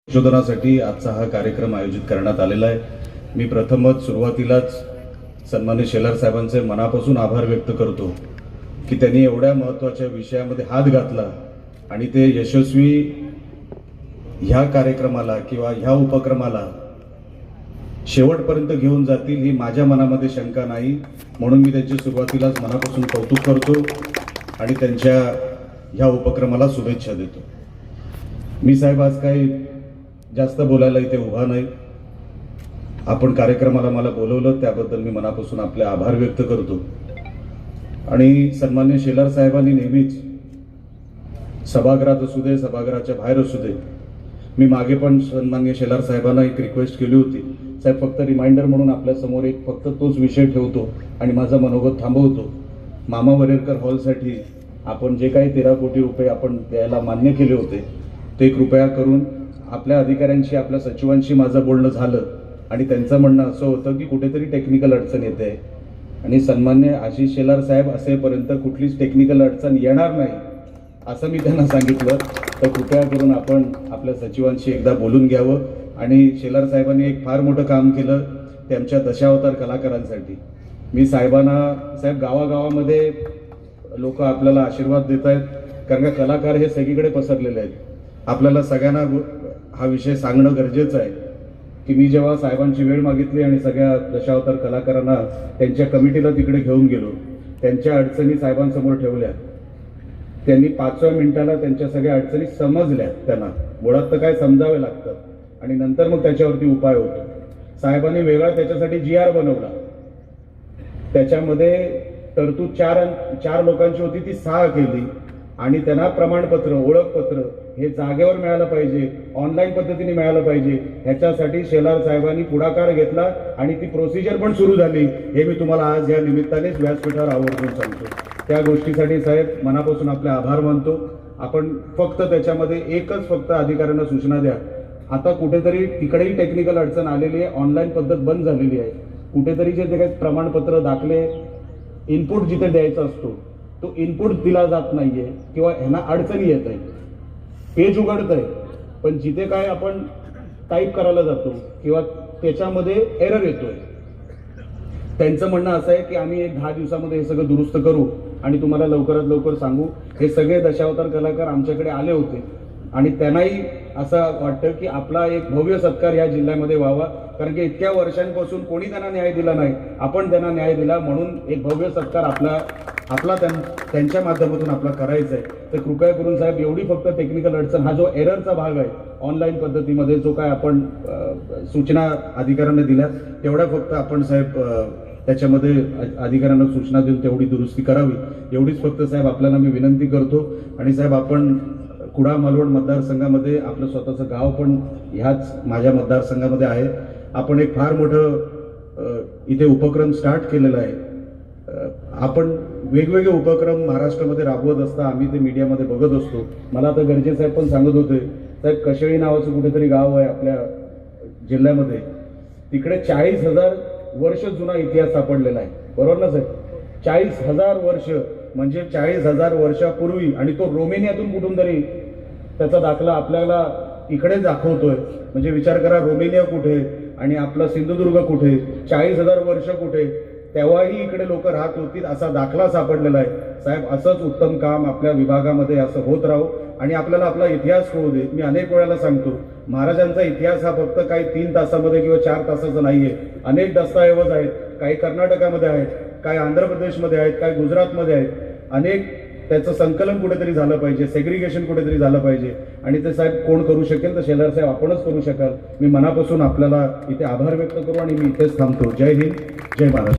संशोधनासाठी आजचा हा कार्यक्रम आयोजित करण्यात आलेला आहे। मी प्रथमच सुरुवातीलाच सन्माननीय शेलार साहेबांचे मनापासून आभार व्यक्त करतो की त्यांनी एवढ्या महत्त्वाच्या विषयामध्ये हात घातला आणि ते यशस्वी ह्या कार्यक्रमाला किंवा ह्या उपक्रमाला शेवटपर्यंत घेऊन जातील ही माझ्या मनामध्ये शंका नाही। म्हणून मी त्यांच्या सुरुवातीलाच मनापासून कौतुक करतो आणि त्यांच्या ह्या उपक्रमाला शुभेच्छा देतो। मी साहेब आज काही जास्त बोलायला इथे उभा नाही। आपण कार्यक्रमाला मला बोलवलं त्याबद्दल मी मनापासून आपले आभार व्यक्त करतो। आणि सन्माननीय शेलार साहेबांनी नेहमीच सभागृहात असू दे सभागृहाच्या बाहेर असू दे, मी मागे पण सन्माननीय शेलार साहेबांना एक रिक्वेस्ट केली होती, साहेब फक्त रिमाइंडर म्हणून आपल्या समोर एक फक्त तोच विषय ठेवतो आणि माझा मनोगत थांबवतो। मामा वरेरकर हॉलसाठी आपण जे काही 13 कोटी रुपये आपण द्यायला मान्य केले होते ते कृपया करून आपल्या अधिकाऱ्यांशी आपल्या सचिवांशी माझं बोलणं झालं आणि त्यांचं म्हणणं असं होतं की कुठेतरी टेक्निकल अडचण येते आणि सन्मान्य आशिष शेलार साहेब असेपर्यंत कुठलीच टेक्निकल अडचण येणार नाही असं मी त्यांना सांगितलं। तर कृपया करून आपण आपल्या सचिवांशी एकदा बोलून घ्यावं। आणि शेलार साहेबांनी एक फार मोठं काम केलं त्यांच्या दशावतार कलाकारांसाठी। मी साहेबांना साहेब गावागावामध्ये लोक आपल्याला आशीर्वाद देत आहेत, कारण का कलाकार हे सगळीकडे पसरलेले आहेत। आपल्याला सगळ्यांना हा विषय सांगणं गरजेचं आहे की मी जेव्हा साहेबांची वेळ मागितली आणि सगळ्या दशावतार कलाकारांना त्यांच्या कमिटीला तिकडे घेऊन गेलो, त्यांच्या अडचणी साहेबांसमोर ठेवल्या। त्यांनी 5व्या मिनिटाला त्यांच्या सगळ्या अडचणी समजल्या। त्यांना मुळात तर काय समजावे लागतं आणि नंतर मग त्याच्यावरती उपाय होतो। साहेबांनी वेगळा त्याच्यासाठी GR बनवला, त्याच्यामध्ये तरतूद चार लोकांची होती ती 6 केली आणि त्यांना प्रमाणपत्र ओळखपत्र हे जागेवर मिळालं पाहिजे, ऑनलाईन पद्धतीने मिळालं पाहिजे। ह्याच्यासाठी शेलार साहेबांनी पुढाकार घेतला आणि ती प्रोसिजर पण सुरू झाली। हे मी तुम्हाला आज या निमित्तानेच व्यासपीठावर आवर्जून सांगतो। त्या गोष्टीसाठी साहेब मनापासून आपले आभार मानतो। आपण फक्त त्याच्यामध्ये एकच फक्त अधिकाऱ्यांना सूचना द्या, आता कुठेतरी तिकडेही टेक्निकल अडचण आलेली आहे, ऑनलाईन पद्धत बंद झालेली आहे। कुठेतरी जे काही प्रमाणपत्र दाखले इनपुट जिथे द्यायचा असतो तो इनपुट दिला जात नाहीये किंवा ह्यांना अडचणी येत आहे, पेज उघडत आहे पण जिथे काय आपण टाईप करायला जातो किंवा त्याच्यामध्ये एरर येतोय। त्यांचं म्हणणं असं आहे की आम्ही एक 10 दिवसामध्ये हे सगळं दुरुस्त करू आणि तुम्हाला लवकरात लवकर सांगू। हे सगळे दशावतार कलाकार आमच्याकडे आले होते आणि त्यांनाही असं वाटतं की आपला एक भव्य सत्कार या जिल्ह्यामध्ये व्हावा, कारण की इतक्या वर्षांपासून कोणी त्यांना न्याय दिला नाही, आपण त्यांना न्याय दिला म्हणून एक भव्य सत्कार आपला त्यांच्या माध्यमातून आपला करायचा आहे। तर कृपया करून साहेब एवढी फक्त टेक्निकल अडचण, हा जो एररचा भाग आहे ऑनलाईन पद्धतीमध्ये जो काय आपण सूचना अधिकाऱ्यांना दिल्या तेवढ्या फक्त आपण साहेब त्याच्यामध्ये अधिकाऱ्यांना सूचना देऊन तेवढी दुरुस्ती करावी, एवढीच फक्त साहेब आपल्याला मी विनंती करतो। आणि साहेब आपण कुडाळ मालवण मतदारसंघामध्ये आपलं स्वतःचं गाव पण ह्याच माझ्या मतदारसंघामध्ये आहे। आपण एक फार मोठं इथे उपक्रम स्टार्ट केलेला आहे। आपण वेगवेगळे उपक्रम महाराष्ट्रामध्ये राबवत असता आम्ही ते मीडियामध्ये बघत असतो। मला आता गर्जे साहेब पण सांगत होते, साहेब कशेळी नावाचं कुठेतरी गाव आहे आपल्या जिल्ह्यामध्ये, तिकडे 40,000 वर्ष जुना इतिहास सापडलेला आहे, बरोबर ना साहेब? 40,000 वर्ष म्हणजे 40,000 वर्षापूर्वी, आणि तो रोमेनियातून कुठून तरी त्याचा दाखला आपल्याला इकडे दाखवतोय। म्हणजे विचार करा, रोमेनिया कुठे आणि आपला सिंधुदुर्ग कुठे, 40,000 वर्ष कुठे, तेव्हाही इकडे लोक राहत होतील असा दाखला सापडलेला आहे। साहेब असंच उत्तम काम आपल्या विभागामध्ये असं होत राहू आणि आपल्याला आपला इतिहास कळू दे। मी अनेक वेळेला सांगतो, महाराजांचा इतिहास हा फक्त काही 3 तासामध्ये किंवा 4 तासाचा नाहीये, अनेक दस्तऐवज आहेत, काही कर्नाटकामध्ये आहेत, काही आंध्र प्रदेशमध्ये आहेत, काही गुजरातमध्ये आहेत, अनेक त्याचं संकलन कुठेतरी झालं पाहिजे, सेग्रिगेशन कुठेतरी झालं पाहिजे आणि ते साहेब कोण करू शकेल तर शेलार साहेब आपणच करू शकाल। मी मनापासून आपल्याला इथे आभार व्यक्त करू आणि मी इथेच थांबतो। जय हिंद, जय महाराष्ट्र।